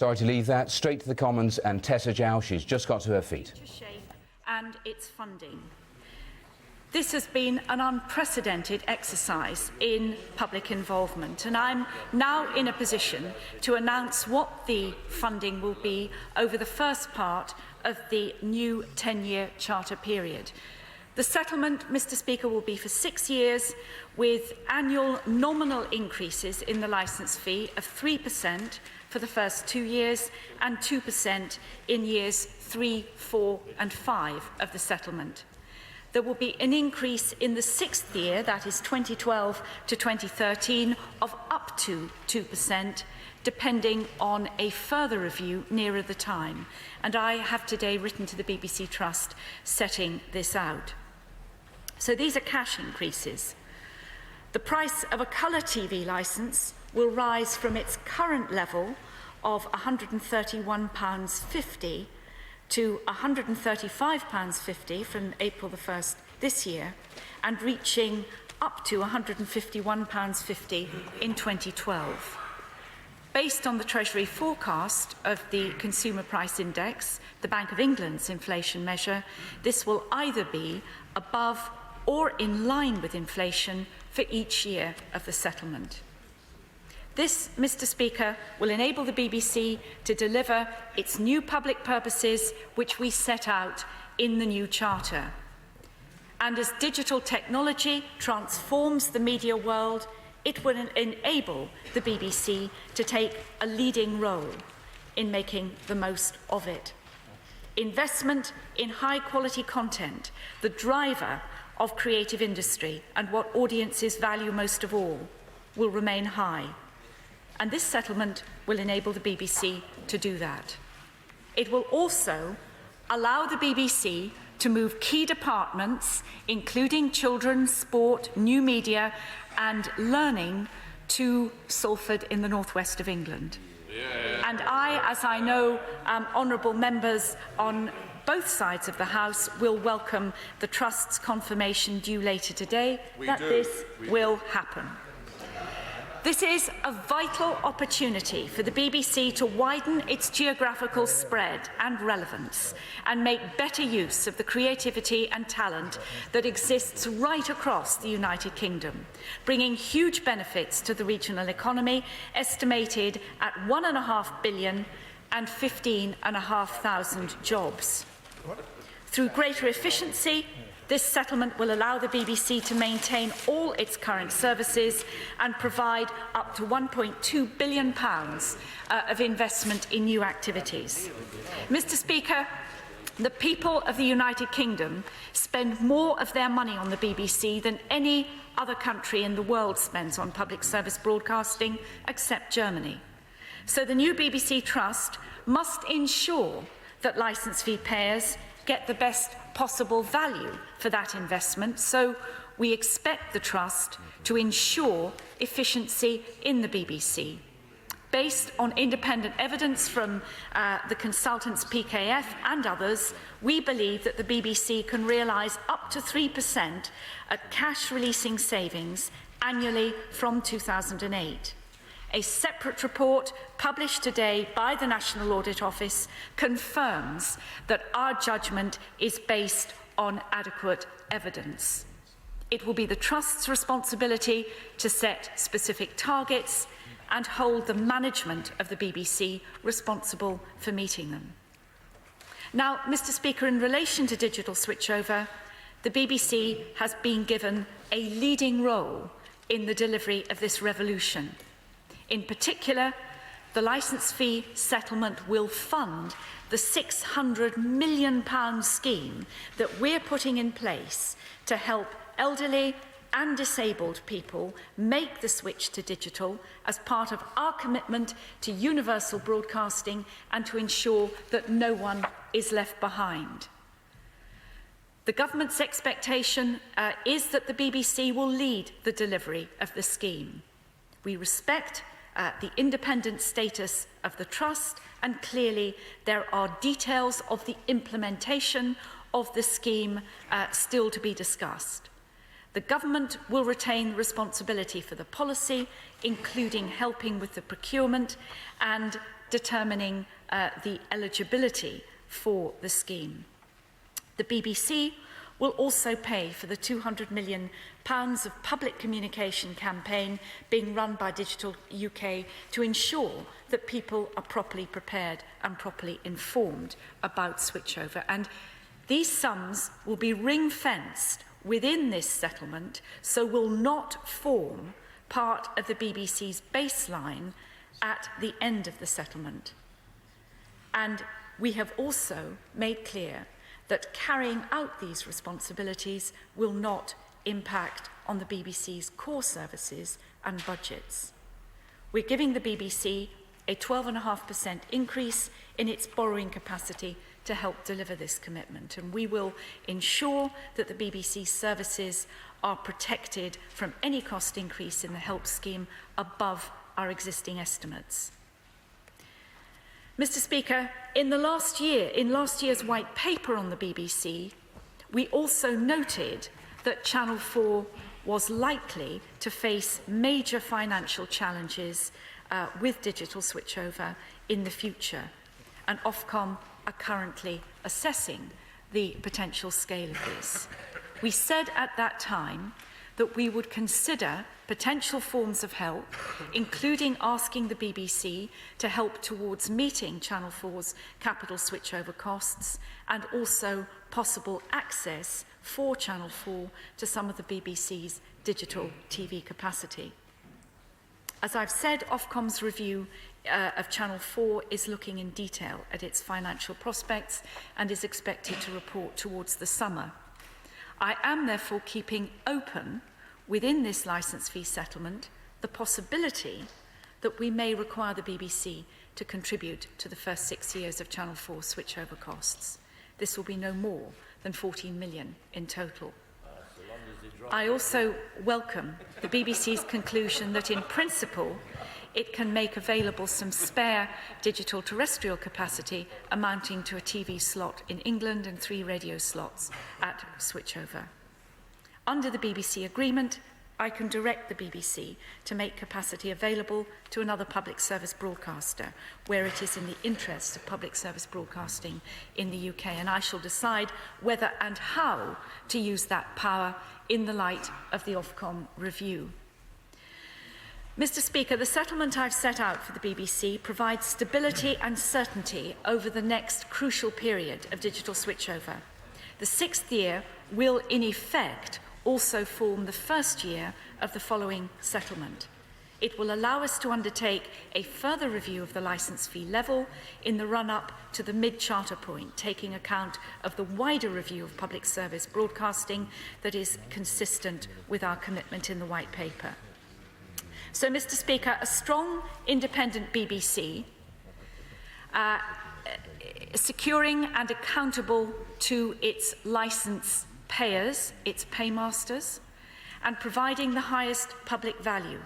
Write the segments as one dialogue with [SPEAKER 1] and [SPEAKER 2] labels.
[SPEAKER 1] Sorry to leave that. Straight to the Commons and Tessa Jowell. She's just got to her feet.
[SPEAKER 2] Shape and its funding. This has been an unprecedented exercise in public involvement, and I'm now in a position to announce what the funding will be over the first part of the new 10-year charter period. The settlement, Mr. Speaker, will be for 6 years, with annual nominal increases in the licence fee of 3% for the first 2 years and 2% in years 3, 4 and 5 of the settlement. There will be an increase in the 6th year, that is 2012 to 2013, of up to 2%, depending on a further review nearer the time. And I have today written to the BBC Trust setting this out. So these are cash increases. The price of a colour TV licence will rise from its current level of £131.50 to £135.50 from April the 1st this year, and reaching up to £151.50 in 2012. Based on the Treasury forecast of the Consumer Price Index, the Bank of England's inflation measure, this will either be above or in line with inflation for each year of the settlement. This, Mr. Speaker, will enable the BBC to deliver its new public purposes which we set out in the new Charter. And as digital technology transforms the media world, it will enable the BBC to take a leading role in making the most of it. Investment in high-quality content, the driver of creative industry and what audiences value most of all, will remain high. And this settlement will enable the BBC to do that. It will also allow the BBC to move key departments, including children's, sport, new media and learning, to Salford in the northwest of England. Yeah. And I, as I know honourable members on both sides of the House, will welcome the Trust's confirmation due later today that this will happen. This is a vital opportunity for the BBC to widen its geographical spread and relevance and make better use of the creativity and talent that exists right across the United Kingdom, bringing huge benefits to the regional economy, estimated at £1.5 billion and 15,500 jobs. Through greater efficiency, this settlement will allow the BBC to maintain all its current services and provide up to £1.2 billion of investment in new activities. Mr. Speaker, the people of the United Kingdom spend more of their money on the BBC than any other country in the world spends on public service broadcasting, except Germany. So the new BBC Trust must ensure that licence fee payers get the best possible value for that investment, so we expect the Trust to ensure efficiency in the BBC. Based on independent evidence from the consultants PKF and others, we believe that the BBC can realise up to 3% at cash releasing savings annually from 2008. A separate report published today by the National Audit Office confirms that our judgment is based on adequate evidence. It will be the Trust's responsibility to set specific targets and hold the management of the BBC responsible for meeting them. Now, Mr. Speaker, in relation to digital switchover, the BBC has been given a leading role in the delivery of this revolution. In particular, the licence fee settlement will fund the £600 million scheme that we're putting in place to help elderly and disabled people make the switch to digital as part of our commitment to universal broadcasting and to ensure that no one is left behind. The government's expectation is that the BBC will lead the delivery of the scheme. We respect the independent status of the Trust, and clearly there are details of the implementation of the scheme still to be discussed. The government will retain responsibility for the policy, including helping with the procurement and determining the eligibility for the scheme. The BBC will also pay for the £200 million of public communication campaign being run by Digital UK to ensure that people are properly prepared and properly informed about switchover. And these sums will be ring-fenced within this settlement, so will not form part of the BBC's baseline at the end of the settlement. And we have also made clear that carrying out these responsibilities will not impact on the BBC's core services and budgets. We're giving the BBC a 12.5% increase in its borrowing capacity to help deliver this commitment, and we will ensure that the BBC's services are protected from any cost increase in the help scheme above our existing estimates. Mr. Speaker, in last year's white paper on the BBC, we also noted that Channel 4 was likely to face major financial challenges with digital switchover in the future, and Ofcom are currently assessing the potential scale of this. We said at that time that we would consider potential forms of help, including asking the BBC to help towards meeting Channel 4's capital switchover costs, and also possible access for Channel 4 to some of the BBC's digital TV capacity. As I've said, Ofcom's review of Channel 4 is looking in detail at its financial prospects and is expected to report towards the summer. I am therefore keeping open within this licence fee settlement the possibility that we may require the BBC to contribute to the first 6 years of Channel 4 switchover costs. This will be no more than 14 million in total. I also welcome the BBC's conclusion that in principle it can make available some spare digital terrestrial capacity amounting to a TV slot in England and 3 radio slots at switchover. Under the BBC agreement, I can direct the BBC to make capacity available to another public service broadcaster where it is in the interest of public service broadcasting in the UK, and I shall decide whether and how to use that power in the light of the Ofcom review. Mr. Speaker, the settlement I've set out for the BBC provides stability and certainty over the next crucial period of digital switchover. The 6th year will, in effect, also form the first year of the following settlement. It will allow us to undertake a further review of the licence fee level in the run-up to the mid-charter point, taking account of the wider review of public service broadcasting that is consistent with our commitment in the White Paper. So, Mr. Speaker, a strong, independent BBC, securing and accountable to its licence payers, its paymasters, and providing the highest public value.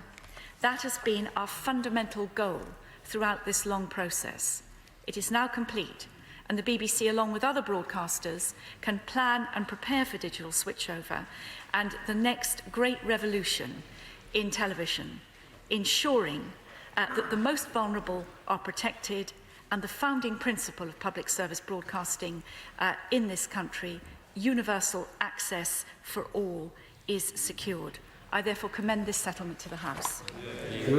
[SPEAKER 2] That has been our fundamental goal throughout this long process. It is now complete, and the BBC, along with other broadcasters, can plan and prepare for digital switchover and the next great revolution in television, ensuring that the most vulnerable are protected and the founding principle of public service broadcasting in this country, universal access for all, is secured. I therefore commend this settlement to the House.
[SPEAKER 3] Thank you,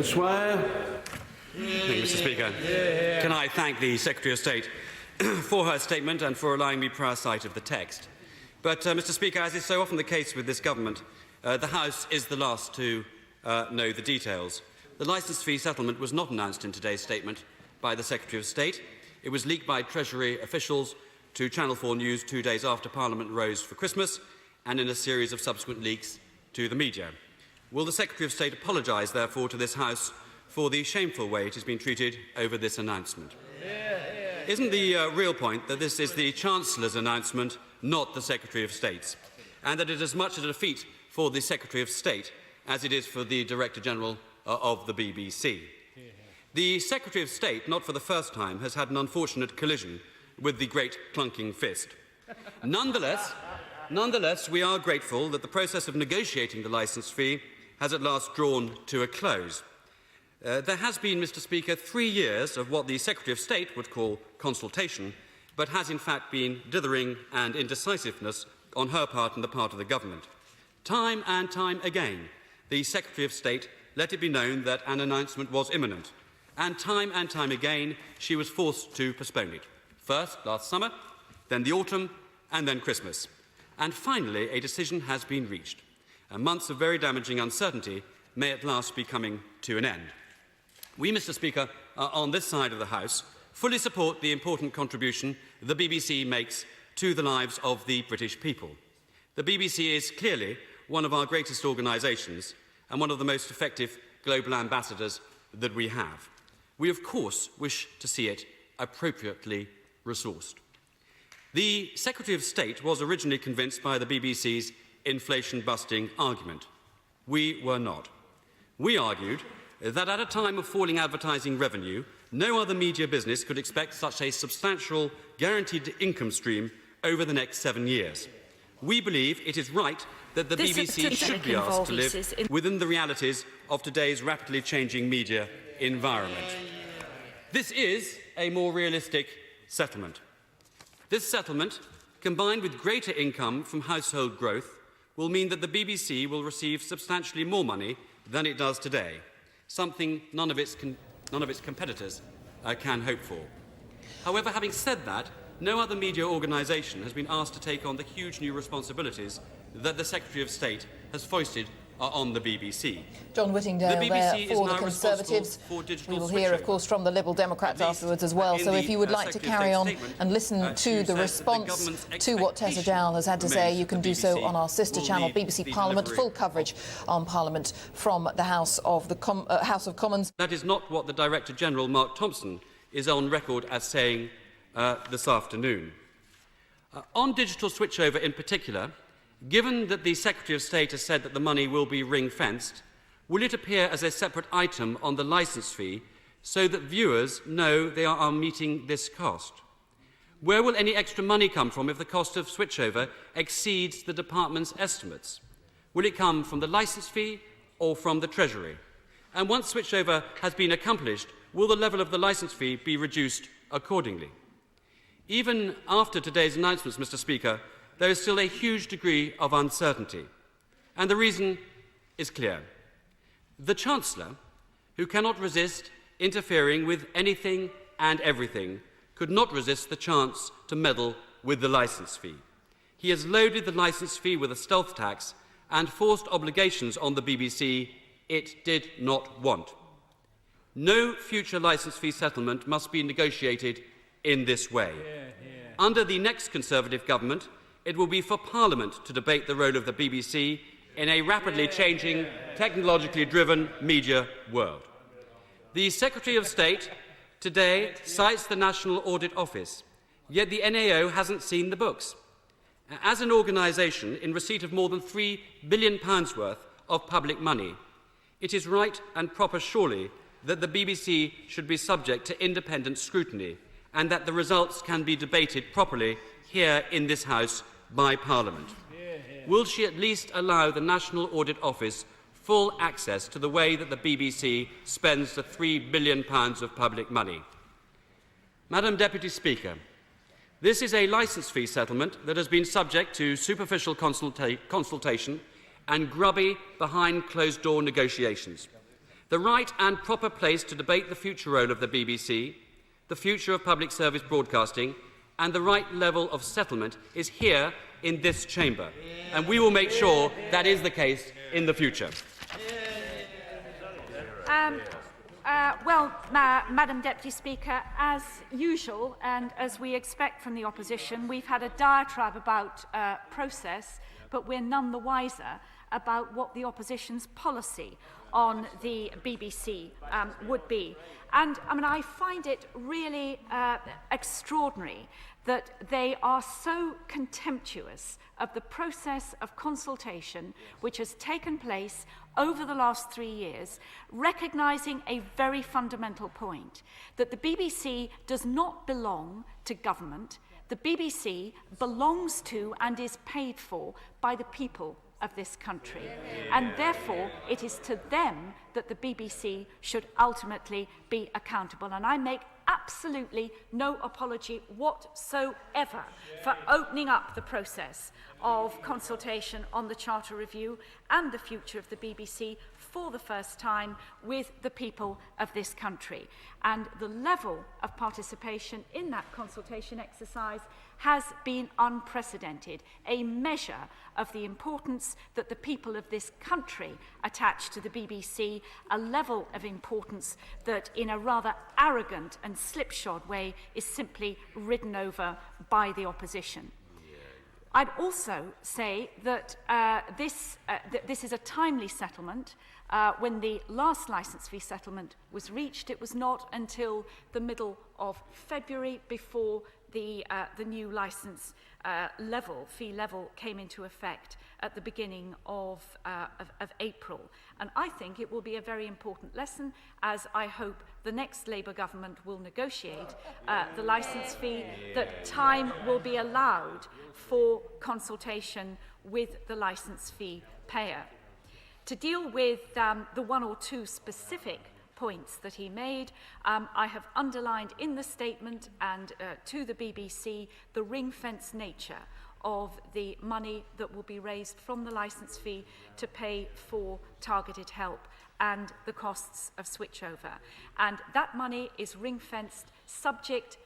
[SPEAKER 3] Mr. Speaker. Can I thank the Secretary of State for her statement and for allowing me prior sight of the text. But, Mr. Speaker, as is so often the case with this government, the House is the last to know the details. The licence fee settlement was not announced in today's statement by the Secretary of State. It was leaked by Treasury officials to Channel 4 News 2 days after Parliament rose for Christmas, and in a series of subsequent leaks to the media. Will the Secretary of State apologise, therefore, to this House for the shameful way it has been treated over this announcement? Isn't the real point that this is the Chancellor's announcement, not the Secretary of State's, and that it is as much a defeat for the Secretary of State as it is for the Director General of the BBC? The Secretary of State, not for the first time, has had an unfortunate collision with the great clunking fist. Nonetheless, we are grateful that the process of negotiating the licence fee has at last drawn to a close. There has been, Mr. Speaker, 3 years of what the Secretary of State would call consultation, but has in fact been dithering and indecisiveness on her part and the part of the government. Time and time again, the Secretary of State let it be known that an announcement was imminent, and time again, she was forced to postpone it. First, last summer, then the autumn, and then Christmas. And finally, a decision has been reached. And months of very damaging uncertainty may at last be coming to an end. We, Mr. Speaker, on this side of the House, fully support the important contribution the BBC makes to the lives of the British people. The BBC is clearly one of our greatest organisations and one of the most effective global ambassadors that we have. We, of course, wish to see it appropriately resourced. The Secretary of State was originally convinced by the BBC's inflation-busting argument. We were not. We argued that at a time of falling advertising revenue, no other media business could expect such a substantial guaranteed income stream over the next 7 years. We believe it is right that the BBC should be asked to live within the realities of today's rapidly changing media environment. This is a more realistic settlement. This settlement, combined with greater income from household growth, will mean that the BBC will receive substantially more money than it does today, something none of its competitors can hope for. However, having said that, no other media organisation has been asked to take on the huge new responsibilities that the Secretary of State has foisted on the BBC.
[SPEAKER 4] John Whittingdale there for the Conservatives. We will hear, of course, from the Liberal Democrats afterwards as well. So if you would like to carry on and listen to the response to what Tessa Jowell has had to say, you can do so on our sister channel, BBC Parliament. Full coverage on Parliament from the House of Commons.
[SPEAKER 3] That is not what the Director General, Mark Thompson, is on record as saying this afternoon. On digital switchover in particular, given that the Secretary of State has said that the money will be ring-fenced, will it appear as a separate item on the licence fee so that viewers know they are meeting this cost? Where will any extra money come from if the cost of switchover exceeds the department's estimates? Will it come from the licence fee or from the Treasury? And once switchover has been accomplished, will the level of the licence fee be reduced accordingly? Even after today's announcements, Mr. Speaker, there is still a huge degree of uncertainty. And the reason is clear. The Chancellor, who cannot resist interfering with anything and everything, could not resist the chance to meddle with the licence fee. He has loaded the licence fee with a stealth tax and forced obligations on the BBC it did not want. No future licence fee settlement must be negotiated in this way. Under the next Conservative government, it will be for Parliament to debate the role of the BBC in a rapidly changing, technologically driven media world. The Secretary of State today cites the National Audit Office, yet the NAO hasn't seen the books. As an organisation in receipt of more than £3 billion worth of public money, it is right and proper, surely, that the BBC should be subject to independent scrutiny and that the results can be debated properly here in this House by Parliament. Will she at least allow the National Audit Office full access to the way that the BBC spends the £3 billion of public money? Madam Deputy Speaker, this is a licence fee settlement that has been subject to superficial consultation and grubby behind-closed-door negotiations. The right and proper place to debate the future role of the BBC, the future of public service broadcasting, and the right level of settlement is here in this chamber. And we will make sure that is the case in the future.
[SPEAKER 2] Madam Deputy Speaker, as usual and as we expect from the opposition, we've had a diatribe about process, but we're none the wiser about what the opposition's policy on the BBC would be. And I find it really extraordinary that they are so contemptuous of the process of consultation which has taken place over the last 3 years, recognising a very fundamental point, that the BBC does not belong to government. The BBC belongs to and is paid for by the people of this country. And therefore, it is to them that the BBC should ultimately be accountable. And I make absolutely no apology whatsoever for opening up the process of consultation on the Charter Review and the future of the BBC for the first time with the people of this country. And the level of participation in that consultation exercise has been unprecedented, a measure of the importance that the people of this country attach to the BBC, a level of importance that in a rather arrogant and slipshod way is simply ridden over by the opposition. I'd also say that this is a timely settlement. When the last licence fee settlement was reached, it was not until the middle of February before the new licence fee level came into effect at the beginning of April. And I think it will be a very important lesson, as I hope the next Labour government will negotiate the licence fee, that time will be allowed for consultation with the licence fee payer. To deal with the one or two specific points that he made, I have underlined in the statement and to the BBC the ring-fence nature of the money that will be raised from the licence fee to pay for targeted help and the costs of switchover. And that money is ring-fenced, subject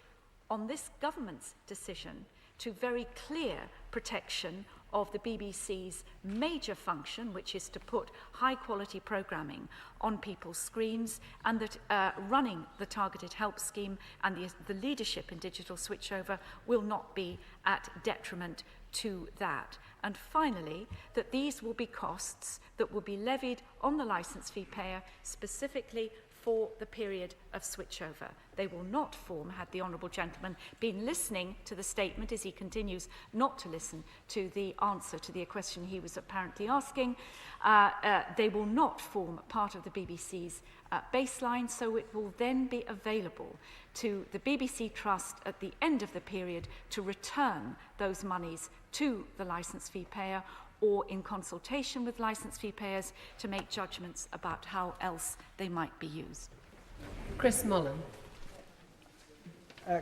[SPEAKER 2] on this government's decision to very clear protection of the BBC's major function, which is to put high-quality programming on people's screens, and that running the targeted help scheme and the leadership in digital switchover will not be at detriment to that. And finally, that these will be costs that will be levied on the licence fee payer specifically for the period of switchover. They will not form, had the honourable gentleman been listening to the statement, as he continues not to listen to the answer to the question he was apparently asking, they will not form part of the BBC's baseline, so it will then be available to the BBC Trust at the end of the period to return those monies to the licence fee payer, or in consultation with licence fee payers to make judgments about how else they might be used.
[SPEAKER 5] Chris Mullen.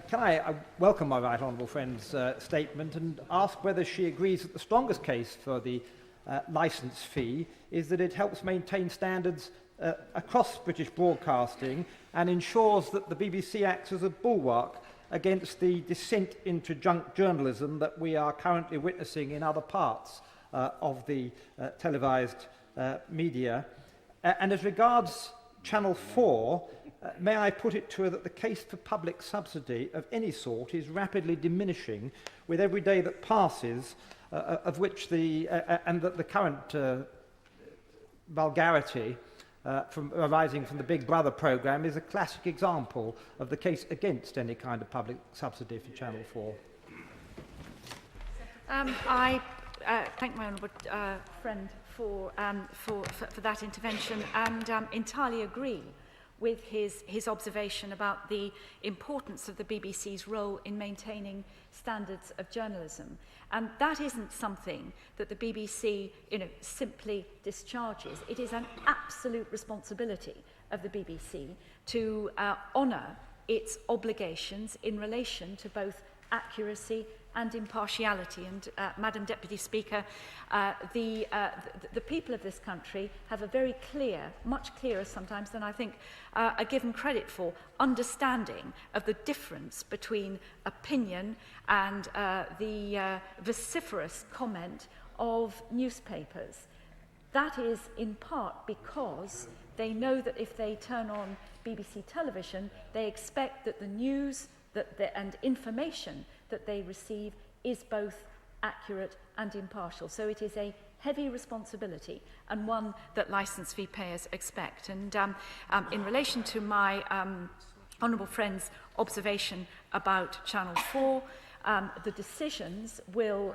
[SPEAKER 6] Can I welcome my right honourable friend's statement and ask whether she agrees that the strongest case for the licence fee is that it helps maintain standards across British broadcasting and ensures that the BBC acts as a bulwark against the descent into junk journalism that we are currently witnessing in other parts of the televised media. And as regards Channel 4, may I put it to her that the case for public subsidy of any sort is rapidly diminishing with every day that passes, of which and that the current vulgarity arising from the Big Brother programme is a classic example of the case against any kind of public subsidy for Channel 4.
[SPEAKER 2] I thank my honourable friend for that intervention, and entirely agree with his observation about the importance of the BBC's role in maintaining standards of journalism. And that isn't something that the BBC simply discharges. It is an absolute responsibility of the BBC to honour its obligations in relation to both accuracy and impartiality. And Madam Deputy Speaker, the people of this country have a very clear, much clearer sometimes than I think are given credit for, understanding of the difference between opinion and the vociferous comment of newspapers. That is in part because they know that if they turn on BBC television, they expect that the news and information that they receive is both accurate and impartial. So it is a heavy responsibility, and one that licence fee payers expect. And in relation to my honourable friend's observation about Channel 4, the decisions will,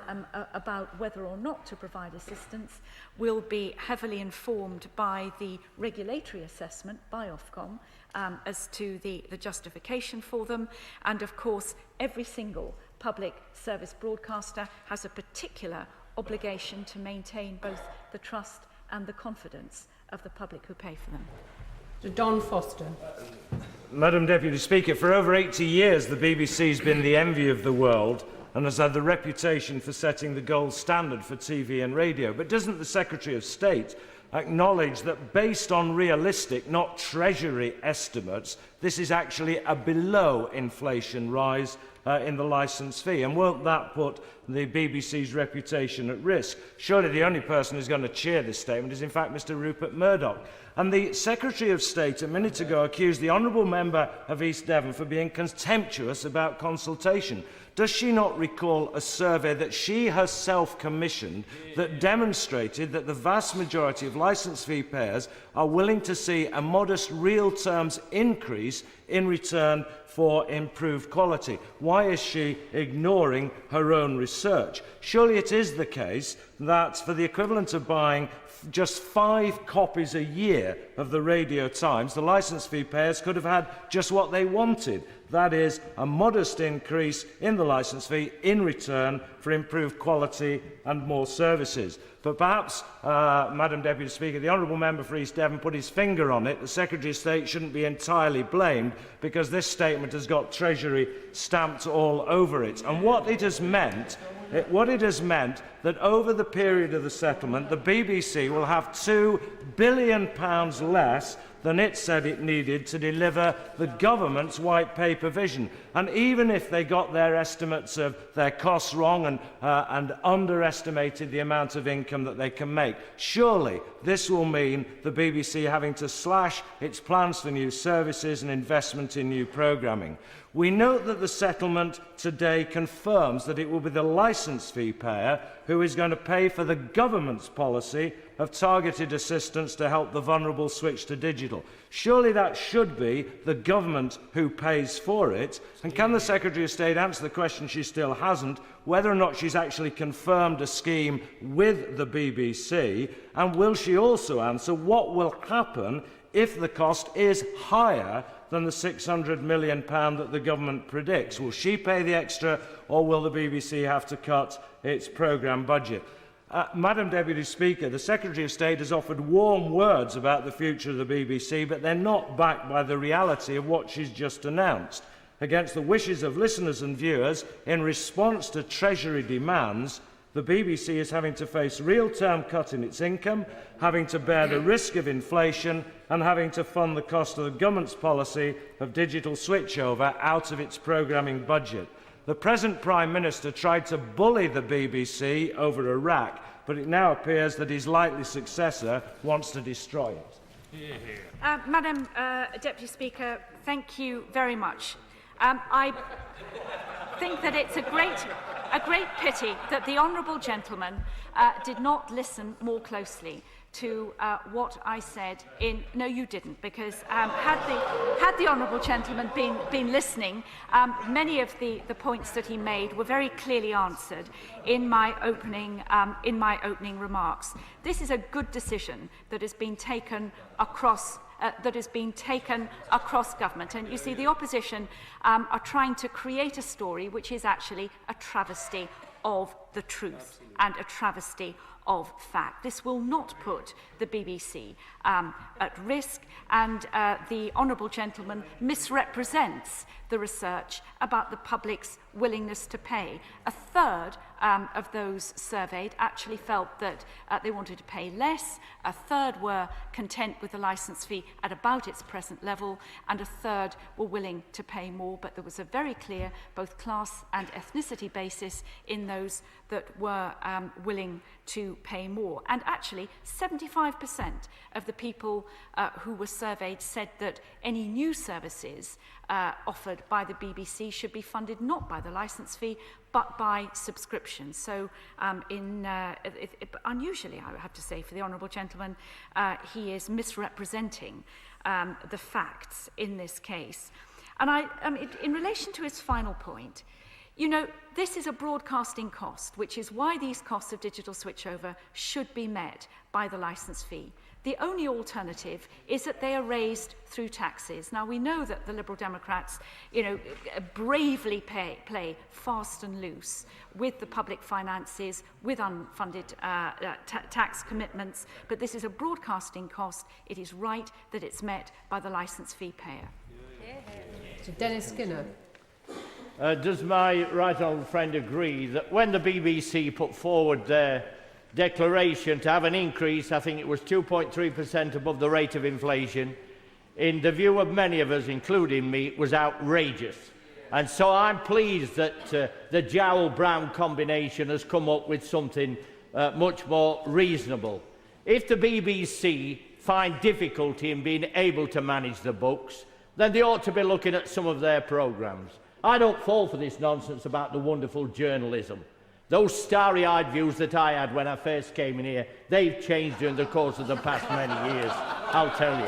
[SPEAKER 2] about whether or not to provide assistance will be heavily informed by the regulatory assessment by Ofcom as to the justification for them. And of course, every single public service broadcaster has a particular obligation to maintain both the trust and the confidence of the public who pay for them.
[SPEAKER 5] Don Foster.
[SPEAKER 7] Madam Deputy Speaker, for over 80 years the BBC has been the envy of the world and has had the reputation for setting the gold standard for TV and radio. But doesn't the Secretary of State acknowledge that based on realistic, not Treasury estimates, this is actually a below-inflation rise in the licence fee? And won't that put the BBC's reputation at risk? Surely the only person who's going to cheer this statement is, in fact, Mr Rupert Murdoch. And the Secretary of State a minute ago accused the honourable member of East Devon for being contemptuous about consultation. Does she not recall a survey that she herself commissioned that demonstrated that the vast majority of licence fee payers are willing to see a modest real terms increase in return for improved quality? Why is she ignoring her own research? Surely it is the case that for the equivalent of buying just 5 copies a year of the Radio Times, the licence fee payers could have had just what they wanted. That is, a modest increase in the licence fee in return for improved quality and more services. But perhaps, Madam Deputy Speaker, the honourable member for East Devon put his finger on it. The Secretary of State shouldn't be entirely blamed because this statement has got Treasury stamped all over it. And what it has meant that over the period of the settlement, the BBC will have £2 billion less than it said it needed to deliver the government's white paper vision. And even if they got their estimates of their costs wrong and underestimated the amount of income that they can make, surely this will mean the BBC having to slash its plans for new services and investment in new programming. We note that the settlement today confirms that it will be the licence fee payer who is going to pay for the government's policy of targeted assistance to help the vulnerable switch to digital. Surely that should be the government who pays for it. And can the Secretary of State answer the question she still hasn't, whether or not she's actually confirmed a scheme with the BBC? And will she also answer what will happen if the cost is higher than the £600 million that the government predicts? Will she pay the extra, or will the BBC have to cut its programme budget? Madam Deputy Speaker, the Secretary of State has offered warm words about the future of the BBC, but they're not backed by the reality of what she's just announced. Against the wishes of listeners and viewers, in response to Treasury demands, the BBC is having to face real-term cut in its income, having to bear the risk of inflation, and having to fund the cost of the government's policy of digital switchover out of its programming budget. The present Prime Minister tried to bully the BBC over Iraq, but it now appears that his likely successor wants to destroy it.
[SPEAKER 2] Madam Deputy Speaker, thank you very much. I think that it's a great pity that the honourable gentleman did not listen more closely to what I said in... No, you didn't, because had the honourable gentleman been listening, many of the points that he made were very clearly answered in my opening remarks. This is a good decision that has been taken across government. And you see, the opposition are trying to create a story which is actually a travesty of the truth and a travesty of fact. This will not put the BBC at risk, and the honourable gentleman misrepresents the research about the public's willingness to pay. A third of those surveyed actually felt that they wanted to pay less, a third were content with the licence fee at about its present level, and a third were willing to pay more. But there was a very clear both class and ethnicity basis in those that were willing to pay more. And actually, 75% of the people who were surveyed said that any new services offered by the BBC should be funded not by the licence fee, but by subscription. So unusually, I have to say, for the honourable gentleman, he is misrepresenting the facts in this case. And in relation to his final point, you know, this is a broadcasting cost, which is why these costs of digital switchover should be met by the licence fee. The only alternative is that they are raised through taxes. Now, we know that the Liberal Democrats, bravely play fast and loose with the public finances, with unfunded tax commitments, but this is a broadcasting cost. It is right that it's met by the licence fee payer.
[SPEAKER 5] So Dennis Skinner.
[SPEAKER 8] Does my right honourable friend agree that when the BBC put forward their declaration to have an increase, I think it was 2.3% above the rate of inflation, in the view of many of us, including me, it was outrageous? And so I'm pleased that the Jowell-Brown combination has come up with something much more reasonable. If the BBC find difficulty in being able to manage the books, then they ought to be looking at some of their programmes. I don't fall for this nonsense about the wonderful journalism. Those starry-eyed views that I had when I first came in here, they've changed during the course of the past many years, I'll tell you.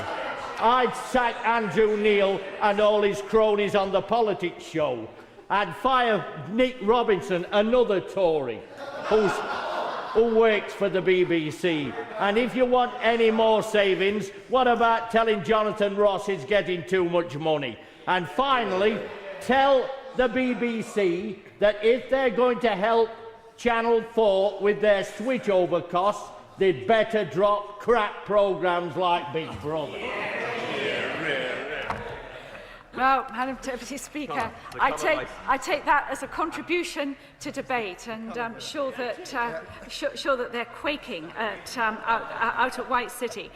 [SPEAKER 8] I'd sack Andrew Neil and all his cronies on the Politics show. I'd fire Nick Robinson, another Tory, who works for the BBC. And if you want any more savings, what about telling Jonathan Ross he's getting too much money? And finally, tell the BBC that if they're going to help Channel 4 with their switchover costs, they'd better drop crap programmes like Big Brother.
[SPEAKER 2] Well, Madam Deputy Speaker, I take that as a contribution to debate, and I'm sure that they're quaking out at White City.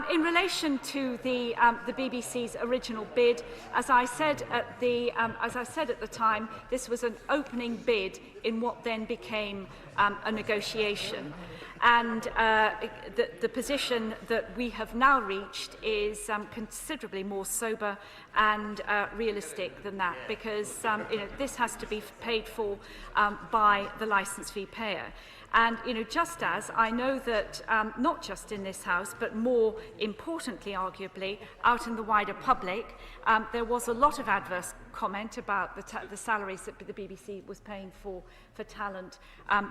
[SPEAKER 2] In relation to the BBC's original bid, as I said at the time, this was an opening bid in what then became a negotiation. And the position that we have now reached is considerably more sober and realistic than that, because this has to be paid for by the licence fee payer. And, just as I know that not just in this House, but more importantly, arguably, out in the wider public, there was a lot of adverse comment about the salaries that the BBC was paying for talent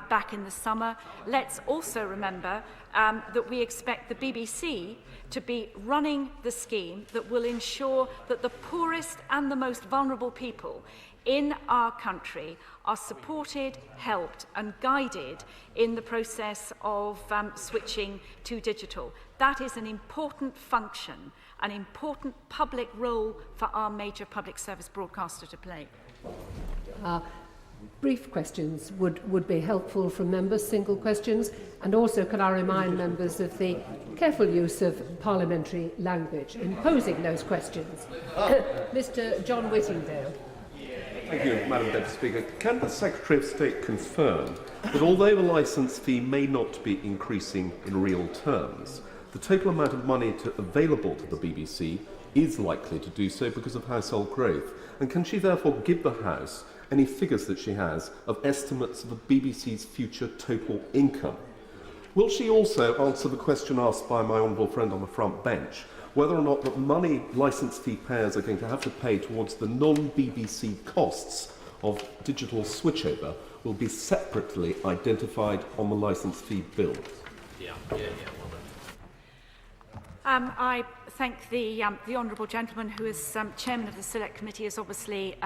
[SPEAKER 2] back in the summer. Let's also remember that we expect the BBC to be running the scheme that will ensure that the poorest and the most vulnerable people in our country are supported, helped and guided in the process of switching to digital. That is an important function, an important public role for our major public service broadcaster to play.
[SPEAKER 5] Brief questions would be helpful from members, single questions, and also can I remind members of the careful use of parliamentary language in posing those questions. Mr John Whittingdale.
[SPEAKER 9] Thank you, Madam Deputy Speaker. Can the Secretary of State confirm that although the licence fee may not be increasing in real terms, the total amount of money available to the BBC is likely to do so because of household growth? And can she therefore give the House any figures that she has of estimates of the BBC's future total income? Will she also answer the question asked by my honourable friend on the front bench, whether or not the money licence fee payers are going to have to pay towards the non-BBC costs of digital switchover will be separately identified on the licence fee bill?
[SPEAKER 2] I thank the honourable gentleman who is chairman of the Select Committee has obviously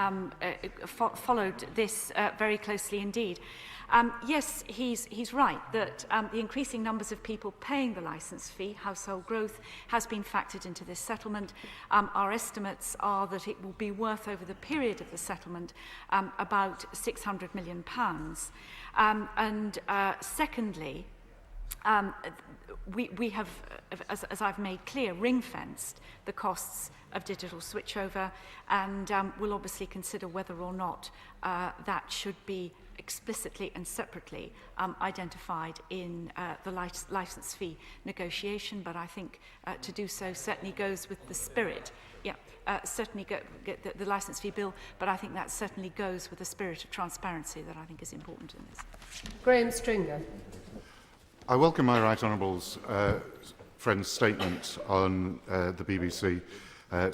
[SPEAKER 2] followed this very closely indeed. Yes, he's right that the increasing numbers of people paying the licence fee, household growth, has been factored into this settlement. Our estimates are that it will be worth over the period of the settlement about £600 million. Secondly, we have, as I've made clear, ring-fenced the costs of digital switchover, and we'll obviously consider whether or not that should be explicitly and separately identified in the licence fee negotiation. But I think to do so certainly goes with the spirit. Certainly the licence fee bill, but I think that certainly goes with the spirit of transparency that I think is important in this.
[SPEAKER 5] Graham Stringer.
[SPEAKER 10] I welcome my right honourable's friend's statement on the BBC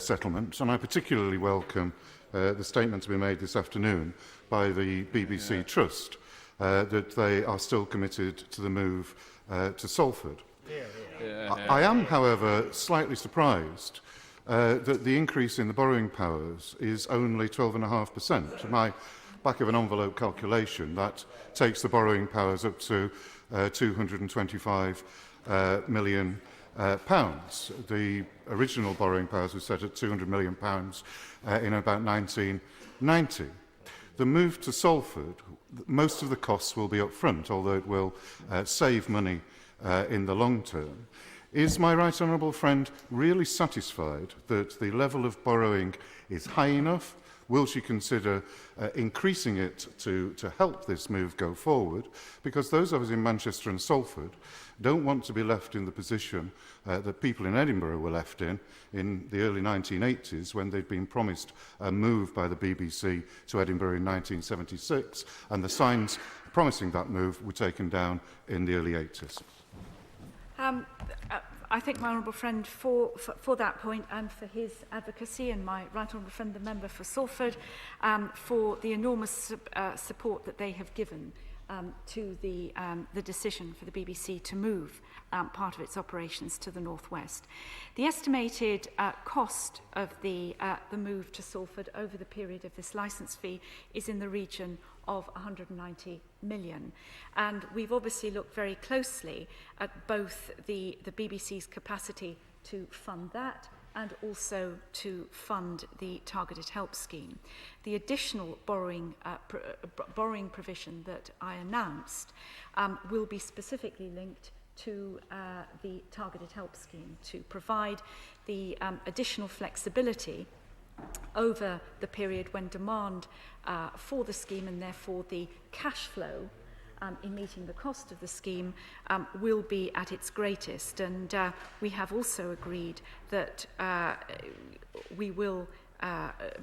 [SPEAKER 10] settlement, and I particularly welcome the statement to be made this afternoon by the BBC Trust that they are still committed to the move to Salford. I am, however, slightly surprised that the increase in the borrowing powers is only 12.5%. My back-of-an-envelope calculation, that takes the borrowing powers up to £225 million. The original borrowing powers were set at £200 million in about 1990. The move to Salford, most of the costs will be up front, although it will save money in the long term. Is my right honourable friend really satisfied that the level of borrowing is high enough? Will she consider increasing it to help this move go forward? Because those of us in Manchester and Salford don't want to be left in the position that people in Edinburgh were left in the early 1980s when they'd been promised a move by the BBC to Edinburgh in 1976, and the signs promising that move were taken down in the early 80s.
[SPEAKER 2] I thank my honourable friend for that point and for his advocacy, and my right honourable friend, the member for Salford, for the enormous support that they have given to the decision for the BBC to move part of its operations to the northwest. The estimated cost of the move to Salford over the period of this licence fee is in the region of 190 million. And we've obviously looked very closely at both the BBC's capacity to fund that and also to fund the targeted help scheme. The additional borrowing provision that I announced will be specifically linked to the targeted help scheme to provide the additional flexibility over the period when demand for the scheme and therefore the cash flow in meeting the cost of the scheme will be at its greatest. And we have also agreed that we will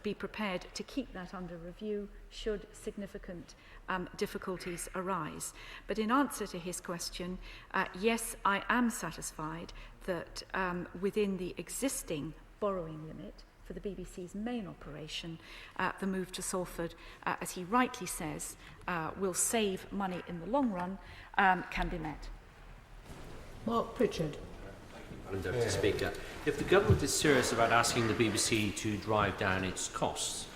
[SPEAKER 2] be prepared to keep that under review should significant difficulties arise. But in answer to his question, yes, I am satisfied that within the existing borrowing limit for the BBC's main operation, the move to Salford, as he rightly says, will save money in the long run, can be met.
[SPEAKER 5] Mark Pritchard.
[SPEAKER 11] Madam Deputy Speaker, if the government is serious about asking the BBC to drive down its costs,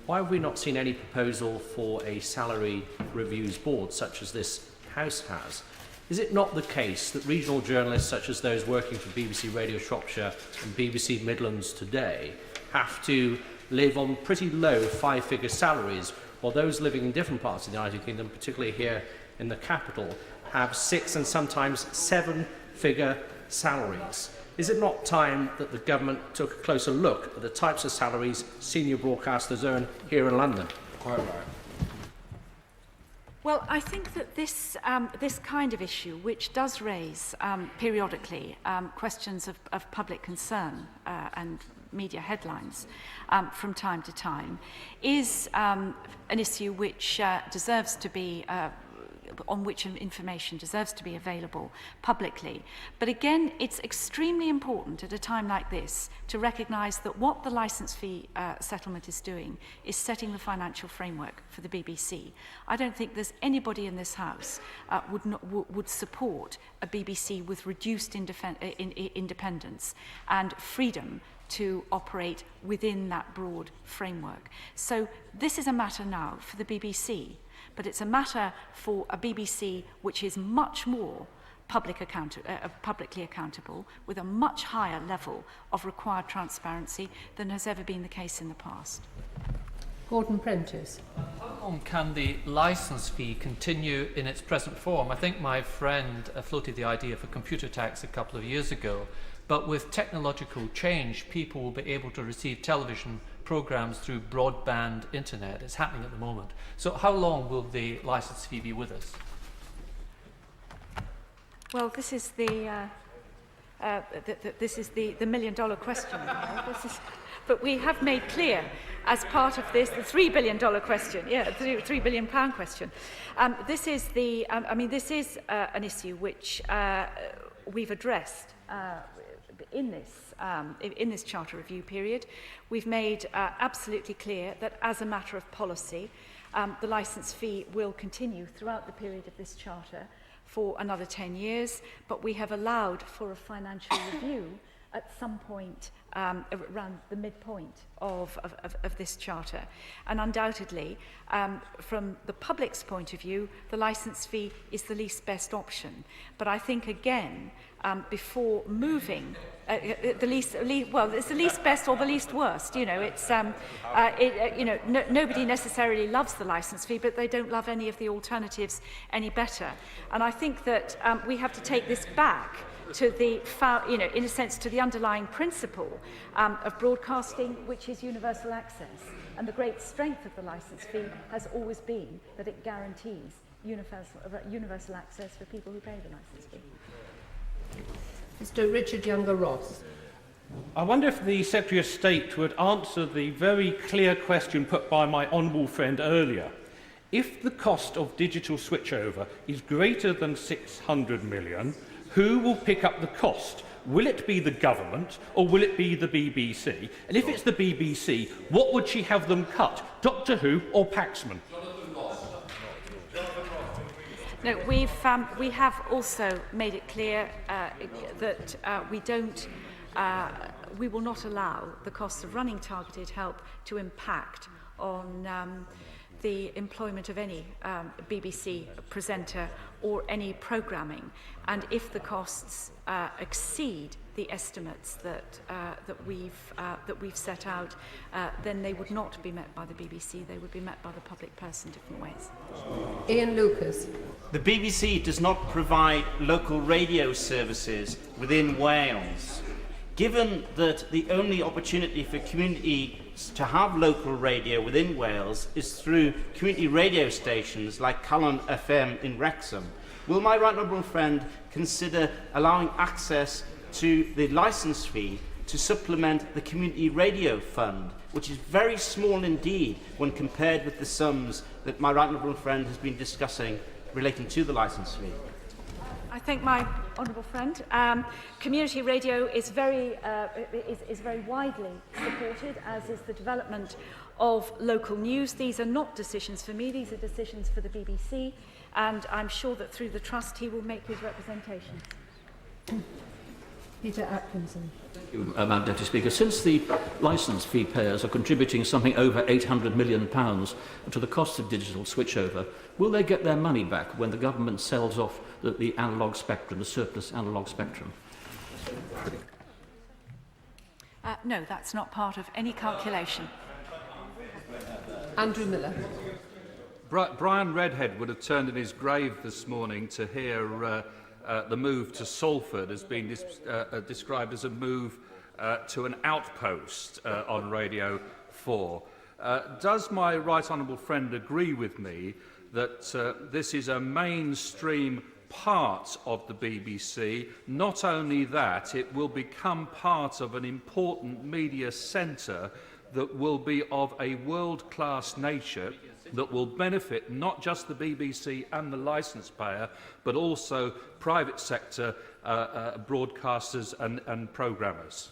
[SPEAKER 11] why have we not seen any proposal for a salary reviews board such as this House has? Is it not the case that regional journalists such as those working for BBC Radio Shropshire and BBC Midlands today have to live on pretty low five-figure salaries, while those living in different parts of the United Kingdom, particularly here in the capital, have six and sometimes seven-figure salaries? Is it not time that the government took a closer look at the types of salaries senior broadcasters earn here in London? Quite right.
[SPEAKER 2] Well, I think that this kind of issue, which does raise periodically questions of public concern and media headlines from time to time, is an issue which deserves to be on which information deserves to be available publicly. But again, it's extremely important at a time like this to recognise that what the licence fee settlement is doing is setting the financial framework for the BBC. I don't think there's anybody in this House would support a BBC with reduced independence and freedom to operate within that broad framework. So this is a matter now for the BBC, but it's a matter for a BBC which is much more publicly accountable, with a much higher level of required transparency than has ever been the case in the past.
[SPEAKER 5] Gordon Prentice.
[SPEAKER 12] How long can the licence fee continue in its present form? I think my friend floated the idea of a computer tax a couple of years ago, but with technological change, people will be able to receive television programmes through broadband internet. It's happening at the moment. So how long will the licence fee be with us?
[SPEAKER 2] Well, this is the $1 million question. But we have made clear, as part of this, the $3 billion question. Yeah, the £3 billion question. This is an issue which we've addressed in this Charter review period. We've made absolutely clear that as a matter of policy, the licence fee will continue throughout the period of this Charter for another 10 years, but we have allowed for a financial review at some point around the midpoint of this charter. And undoubtedly, from the public's point of view, the licence fee is the least best option. But I think, again, before moving, well, it's the least best or the least worst. You know, it's nobody necessarily loves the licence fee, but they don't love any of the alternatives any better. And I think that we have to take this back to the, in a sense, to the underlying principle of broadcasting, which is universal access. And the great strength of the licence fee has always been that it guarantees universal access for people who pay the licence fee.
[SPEAKER 5] Mr. Richard Younger-Ross.
[SPEAKER 13] I wonder if the Secretary of State would answer the very clear question put by my honourable friend earlier. If the cost of digital switchover is greater than 600 million, who will pick up the cost? Will it be the government or will it be the BBC? And if it's the BBC, what would she have them cut? Doctor Who or Paxman?
[SPEAKER 2] No, we have also made it clear that we will not allow the costs of running targeted help to impact on the employment of any BBC presenter or any programming. And if the costs exceed the estimates that we've set out, then they would not be met by the BBC. They would be met by the public purse in different ways.
[SPEAKER 5] Ian Lucas.
[SPEAKER 14] The BBC does not provide local radio services within Wales. Given that the only opportunity for communities to have local radio within Wales is through community radio stations like Calon FM in Wrexham, will my right honourable friend consider allowing access to the licence fee to supplement the community radio fund, which is very small indeed when compared with the sums that my right honourable friend has been discussing relating to the licence fee?
[SPEAKER 2] I thank my honourable friend. Community radio is very widely supported, as is the development of local news. These are not decisions for me, these are decisions for the BBC, and I'm sure that through the Trust he will make his representation.
[SPEAKER 5] Peter Atkinson.
[SPEAKER 11] Thank you, Madam Deputy Speaker. Since the licence fee payers are contributing something over £800 million to the cost of digital switchover, will they get their money back when the government sells off the analogue spectrum, the surplus analogue spectrum?
[SPEAKER 2] No, that's not part of any calculation.
[SPEAKER 5] Andrew Miller.
[SPEAKER 15] Brian Redhead would have turned in his grave this morning to hear the move to Salford has been described as a move to an outpost on Radio 4. Does my right honourable friend agree with me that this is a mainstream part of the BBC? Not only that, it will become part of an important media centre that will be of a world-class nature, that will benefit not just the BBC and the licence payer, but also private sector broadcasters and programmers.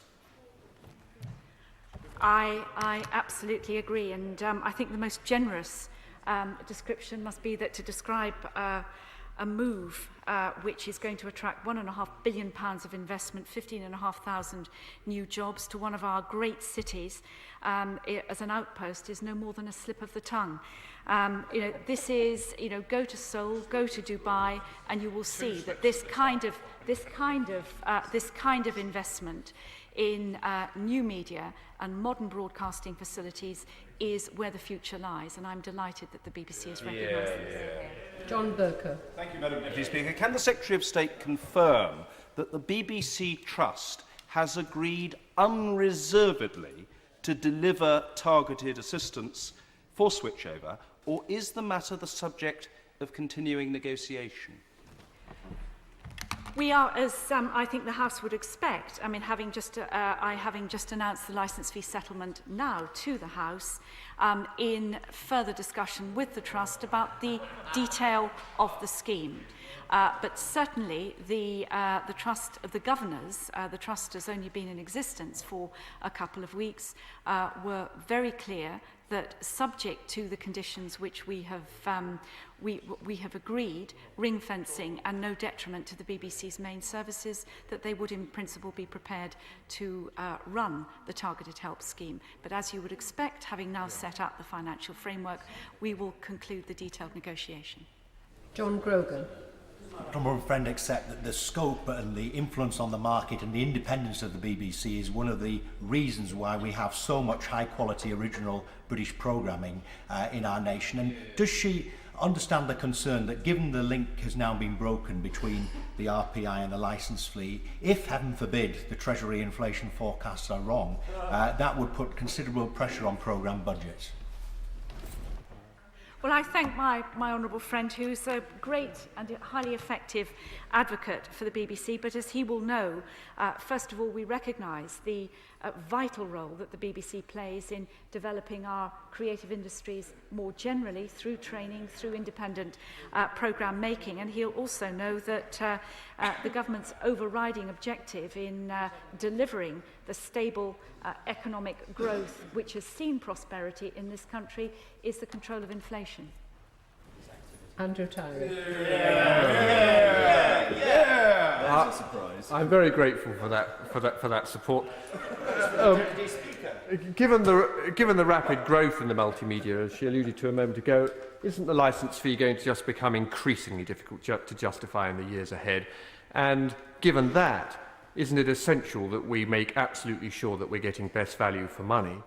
[SPEAKER 2] I absolutely agree, and I think the most generous description must be that to describe a move which is going to attract £1.5 billion of investment, 15,500 new jobs to one of our great cities as an outpost is no more than a slip of the tongue. This is, go to Seoul, go to Dubai, and you will see that this kind of investment in new media and modern broadcasting facilities is where the future lies, and I'm delighted that the BBC has recognised this.
[SPEAKER 5] John Burker.
[SPEAKER 16] Thank you, Madam Deputy Speaker. Can the Secretary of State confirm that the BBC Trust has agreed unreservedly to deliver targeted assistance for switchover, or is the matter the subject of continuing negotiation?
[SPEAKER 2] We are, as I think the House would expect, having just announced the licence fee settlement now to the House, in further discussion with the Trust about the detail of the scheme. But certainly the Trust of the governors, the Trust has only been in existence for a couple of weeks, were very clear that, subject to the conditions which we have agreed, ring fencing and no detriment to the BBC's main services, that they would in principle be prepared to run the targeted help scheme. But as you would expect, having now set up the financial framework, we will conclude the detailed negotiation.
[SPEAKER 5] John Grogan.
[SPEAKER 17] Honourable friend, accept that the scope and the influence on the market and the independence of the BBC is one of the reasons why we have so much high-quality original British programming in our nation. And does she understand the concern that, given the link has now been broken between the RPI and the licence fee, if, heaven forbid, the Treasury inflation forecasts are wrong, that would put considerable pressure on programme budgets?
[SPEAKER 2] Well, I thank my honourable friend, who is a great and highly effective advocate for the BBC, but as he will know, first of all, we recognise the vital role that the BBC plays in developing our creative industries more generally through training, through independent programme making, and he'll also know that the government's overriding objective in delivering the stable economic growth which has seen prosperity in this country is the control of inflation.
[SPEAKER 5] Andrew Tyree.
[SPEAKER 18] That's a surprise. I'm very grateful for that support. Given the rapid growth in the multimedia, as she alluded to a moment ago, isn't the licence fee going to just become increasingly difficult to justify in the years ahead? And given that, isn't it essential that we make absolutely sure that we're getting best value for money?